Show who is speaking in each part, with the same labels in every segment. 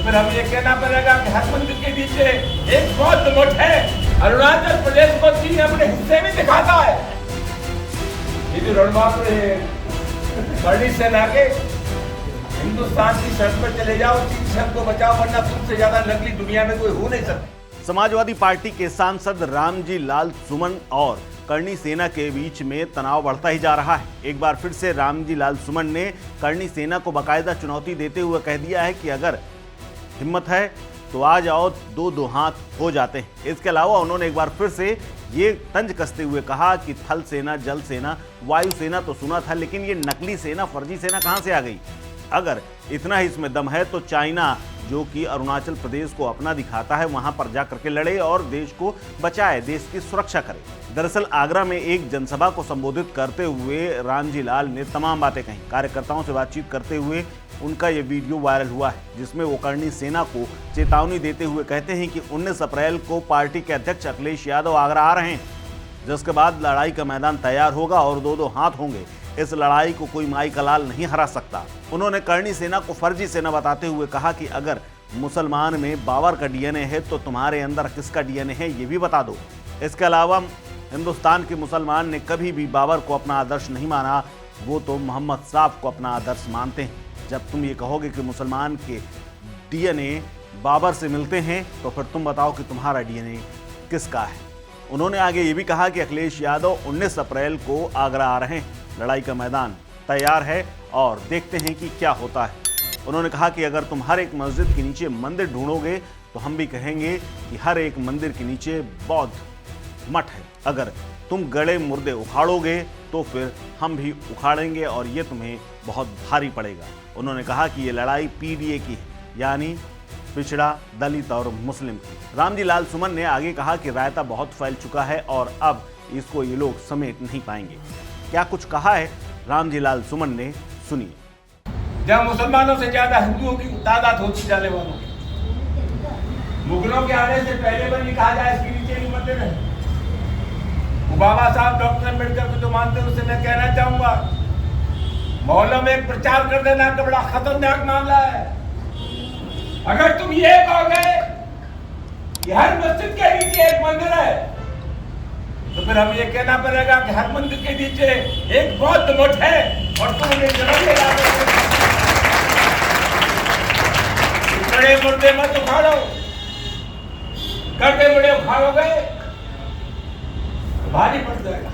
Speaker 1: फिर हमें ये कहना पड़ेगा कि हर मंदिर के नीचे एक बौद्ध मठ है। अरुणाचल प्रदेश को चीन अपने हिस्से में दिखाता है। ये जो रणबांकुर है करणी सेना के, हिंदुस्तान की शर्त पर चले जाओ, चीन शर्त को बचाओ, वरना तुमसे ज्यादा नकली दुनिया में कोई हो नहीं सकता।
Speaker 2: समाजवादी पार्टी के सांसद रामजी लाल सुमन और करणी सेना के बीच में तनाव बढ़ता ही जा रहा है। एक बार फिर से रामजी लाल सुमन ने करणी सेना को बाकायदा चुनौती देते हुए कह दिया है कि अगर हिम्मत है तो आ जाओ, दो हाथ हो जाते हैं। इसके अलावा उन्होंने एक बार फिर से ये तंज कसते हुए कहा कि थल सेना, जल सेना, वायु सेना तो सुना था, लेकिन ये नकली सेना, फर्जी सेना कहां से आ गई? अगर इतना ही इसमें दम है तो चाइना, जो कि अरुणाचल प्रदेश को अपना दिखाता है, वहां पर जाकर के लड़े और देश को बचाए, देश की सुरक्षा करे। दरअसल आगरा में एक जनसभा को संबोधित करते हुए रामजी लाल ने तमाम बातें कही। कार्यकर्ताओं से बातचीत करते हुए उनका ये वीडियो वायरल हुआ है, जिसमें वो करणी सेना को चेतावनी देते हुए कहते हैं कि 19 अप्रैल को पार्टी के अध्यक्ष अखिलेश यादव आगरा आ रहे हैं, जिसके बाद लड़ाई का मैदान तैयार होगा और दो हाथ होंगे। इस लड़ाई को कोई माई का लाल नहीं हरा सकता। उन्होंने करणी सेना को फर्जी सेना बताते हुए कहा कि अगर मुसलमान में बाबर का डीएनए है तो तुम्हारे अंदर किसका डीएनए है ये भी बता दो। इसके अलावा हिंदुस्तान के मुसलमान ने कभी भी बाबर को अपना आदर्श नहीं माना, वो तो मोहम्मद साफ को अपना आदर्श मानते हैं। जब तुम ये कहोगे कि मुसलमान के डीएनए बाबर से मिलते हैं तो फिर तुम बताओ कि तुम्हारा डीएनए किसका है। उन्होंने आगे ये भी कहा कि अखिलेश यादव 19 अप्रैल को आगरा आ रहे हैं, लड़ाई का मैदान तैयार है और देखते हैं कि क्या होता है। उन्होंने कहा कि अगर तुम हर एक मस्जिद के नीचे मंदिर ढूंढोगे तो हम भी कहेंगे कि हर एक मंदिर के नीचे बौद्ध मठ है। अगर तुम गड़े मुर्दे उखाड़ोगे तो फिर हम भी उखाड़ेंगे और ये तुम्हें बहुत भारी पड़ेगा। उन्होंने कहा कि ये लड़ाई पीडीए की है, यानी पिछड़ा, दलित और मुस्लिम की। रामजी लाल सुमन ने आगे कहा कि रायता बहुत फैल चुका है और अब इसको ये लोग समेट नहीं पाएंगे। क्या कुछ कहा है रामजी लाल सुमन ने, सुनिए।
Speaker 1: जब मुसलमानों से ज्यादा हिंदुओं की तादाद होती जाने वालों की, मुगलों के आने से पहले पर कहा जाए इसके नीचे नहीं मंदिर है। बाबा साहब डॉक्टर अम्बेडकर को जो मानते हैं उससे मैं कहना चाहूंगा, मोहल्लों में एक प्रचार कर देना का बड़ा खतरनाक मामला है। अगर तुम ये कहोगे कि हर मस्जिद के नीचे एक मंदिर है तो फिर हमें ये कहना पड़ेगा कि हर मंदिर के नीचे एक बौद्ध मठ है और तुम उन्हें बड़े मुर्दे मत उखाड़ो। गड्ढे बड़े उखाड़ोगे तो भारी पड़ जाएगा।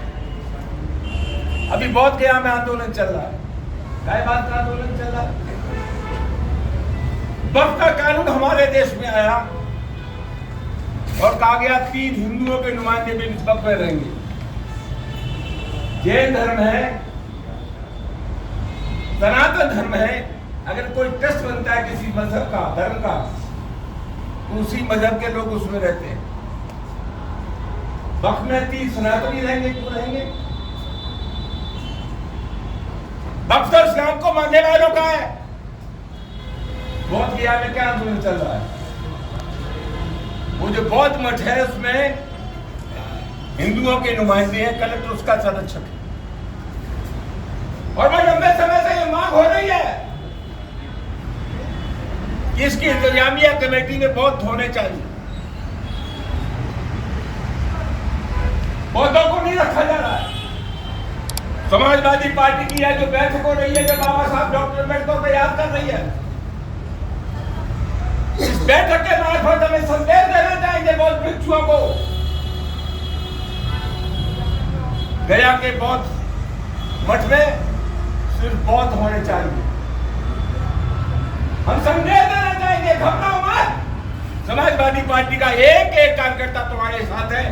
Speaker 1: अभी बौद्ध गया में आंदोलन चल रहा है, क्या बात का आंदोलन चल रहा है। वक्फ का कानून हमारे देश में आया और कहा गया 3 हिंदुओं के नुमाइंदे भी इस वक्फ में रहेंगे। जैन धर्म है, सनातन धर्म है। अगर कोई ट्रस्ट बनता है किसी मजहब का, धर्म का, तो उसी मजहब के लोग उसमें रहते हैं। वक्फ में 3 सनातनी रहेंगे, क्यों रहेंगे? वक्फ तो इस्लाम को मानने वालों का है। बौद्ध गया में क्या आंदोलन चल रहा है? वो जो बौद्ध मठ है उसमें हिंदुओं के नुमाइंदे हैं, कलेक्टर उसका संरक्षक है। और भाई लंबे समय से ये मांग हो रही है कि इसकी इंतजामिया कमेटी में बौद्ध होने चाहिए। बौद्धों को नहीं रखा जा रहा है। समाजवादी पार्टी की है जो बैठक हो रही है, जो बाबा साहब डॉक्टर अम्बेडकर तैयार कर रही है, इस बैठक के मार्फत हमें संदेश देना चाहेंगे बौद्ध भिक्षुओं को। गया के बौद्ध मठ में सिर्फ बौद्ध होने चाहिए। हम संदेश देना चाहेंगे, घबराओ मत। समाजवादी पार्टी का एक एक कार्यकर्ता तुम्हारे साथ है।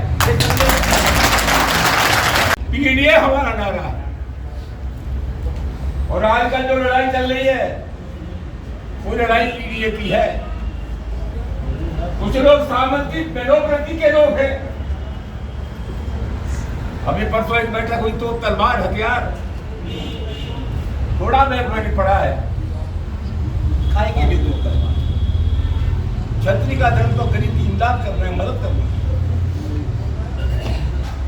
Speaker 1: पीडीए हमारा नारा है। और आजकल जो लड़ाई चल रही है वो लड़ाई पीडीए की है। कुछ लोग सामंती डेमोक्रेसी के लोग हैं। अभी परसों एक बैठक हुई तो तलवार, हथियार, थोड़ा मैंने पढ़ा है, खाएंगे भी 2 तलवार। छतरी का धर्म तो गरीब की इमदाद कर रहे हैं, मदद कर रहे हैं।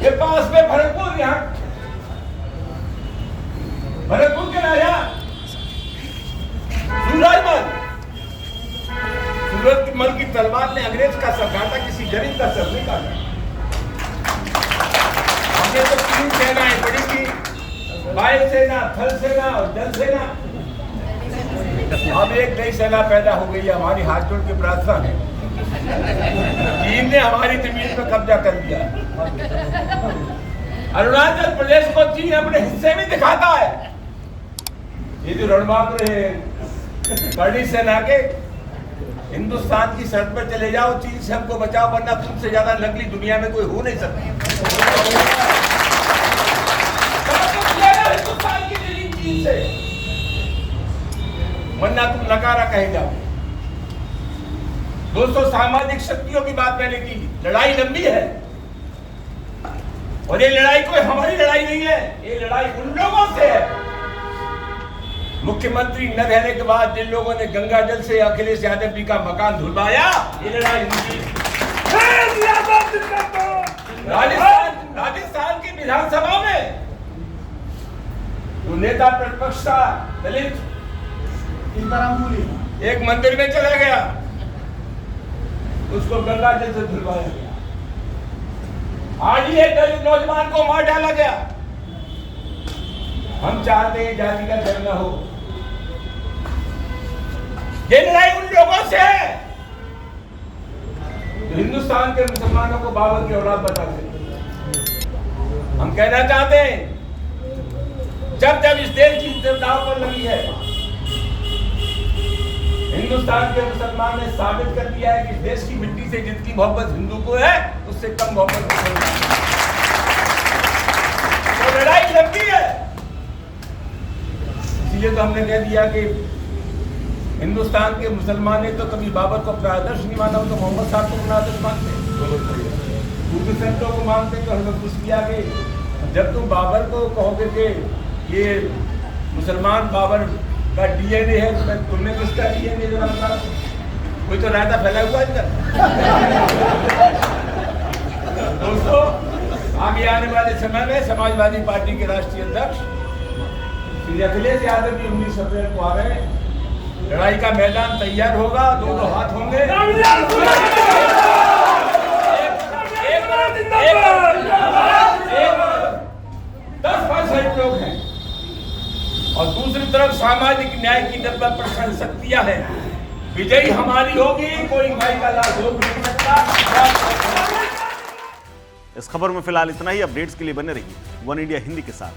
Speaker 1: ये पास में भरतपुर, यहाँ भरतपुर के राजा तीन सेनाएं पड़ेंगी, वायुसेना, थल सेना और जल सेना। अब एक नई सेना पैदा हो गई है, हमारी हाथ जोड़ के प्रार्थना है। चीन ने हमारी जमीन पर कब्जा कर लिया। अरुणाचल प्रदेश को चीन अपने हिस्से में दिखाता है। ये जो रणबांकुर है करणी सेना के, हिंदुस्तान की शर्त पर चले जाओ, चीन से हमको बचाओ, वरना तुमसे ज्यादा नकली दुनिया में कोई हो नहीं सकता। हिंदुस्तान की जमीन चीन से, वरना तुम नकारा कहे जाओ। दोस्तों, सामाजिक शक्तियों की बात मैंने की। लड़ाई लंबी है और ये लड़ाई कोई हमारी लड़ाई नहीं है, ये लड़ाई उन लोगों से है। मुख्यमंत्री न रहने के बाद जिन लोगों ने गंगा जल से अखिलेश यादव जी का मकान धुलवाया, ये लड़ाई उनकी। राजस्थान की विधानसभा में तो नेता प्रतिपक्ष था दलित, एक मंदिर में चला गया, उसको गंगा जल से धुलवाया गया। आज ही एक दलित नौजवान को मार डाला गया। हम चाहते हैं जाति का धर्म न हो। ये लड़ाई उन लोगों से है तो हिंदुस्तान के मुसलमानों को बाबर की औलाद बताते। हम कहना चाहते हैं, जब जब इस देश की इज्जत दांव पर लगी है, हिंदुस्तान के मुसलमान ने साबित कर दिया है कि इस देश की मिट्टी से जितनी मोहब्बत हिंदू को है, उससे कम मोहब्बत मुसलमान। तो लड़ाई लंबी है। इसलिए तो हमने कह दिया कि हिंदुस्तान के मुसलमान ने तो कभी बाबर को अपना आदर्श नहीं माना, तो मोहम्मद साहब को अपना आदर्श मानते, बुद्ध संतों को मानते। तो हमें पूछ लिया कि जब तुम बाबर को कहोगे कि ये मुसलमान बाबर का डीएनए है, तो तुमने किसका डीएनए जो रखा? कोई तो रायता फैला हुआ इधर। दोस्तों, आगे आने वाले समय में समाजवादी पार्टी के राष्ट्रीय अध्यक्ष श्री अखिलेश यादव जी 19 अप्रैल को आ रहे हैं। लड़ाई का मैदान तैयार होगा, दोनों हाथ होंगे। 10% लोग हैं और दूसरी तरफ सामाजिक न्याय की 90% शक्तियां हैं। विजयी हमारी होगी, कोई भाई का लाभ हो नहीं सकता।
Speaker 2: इस खबर में फिलहाल इतना ही। अपडेट्स के लिए बने रहिए वन इंडिया हिंदी के साथ।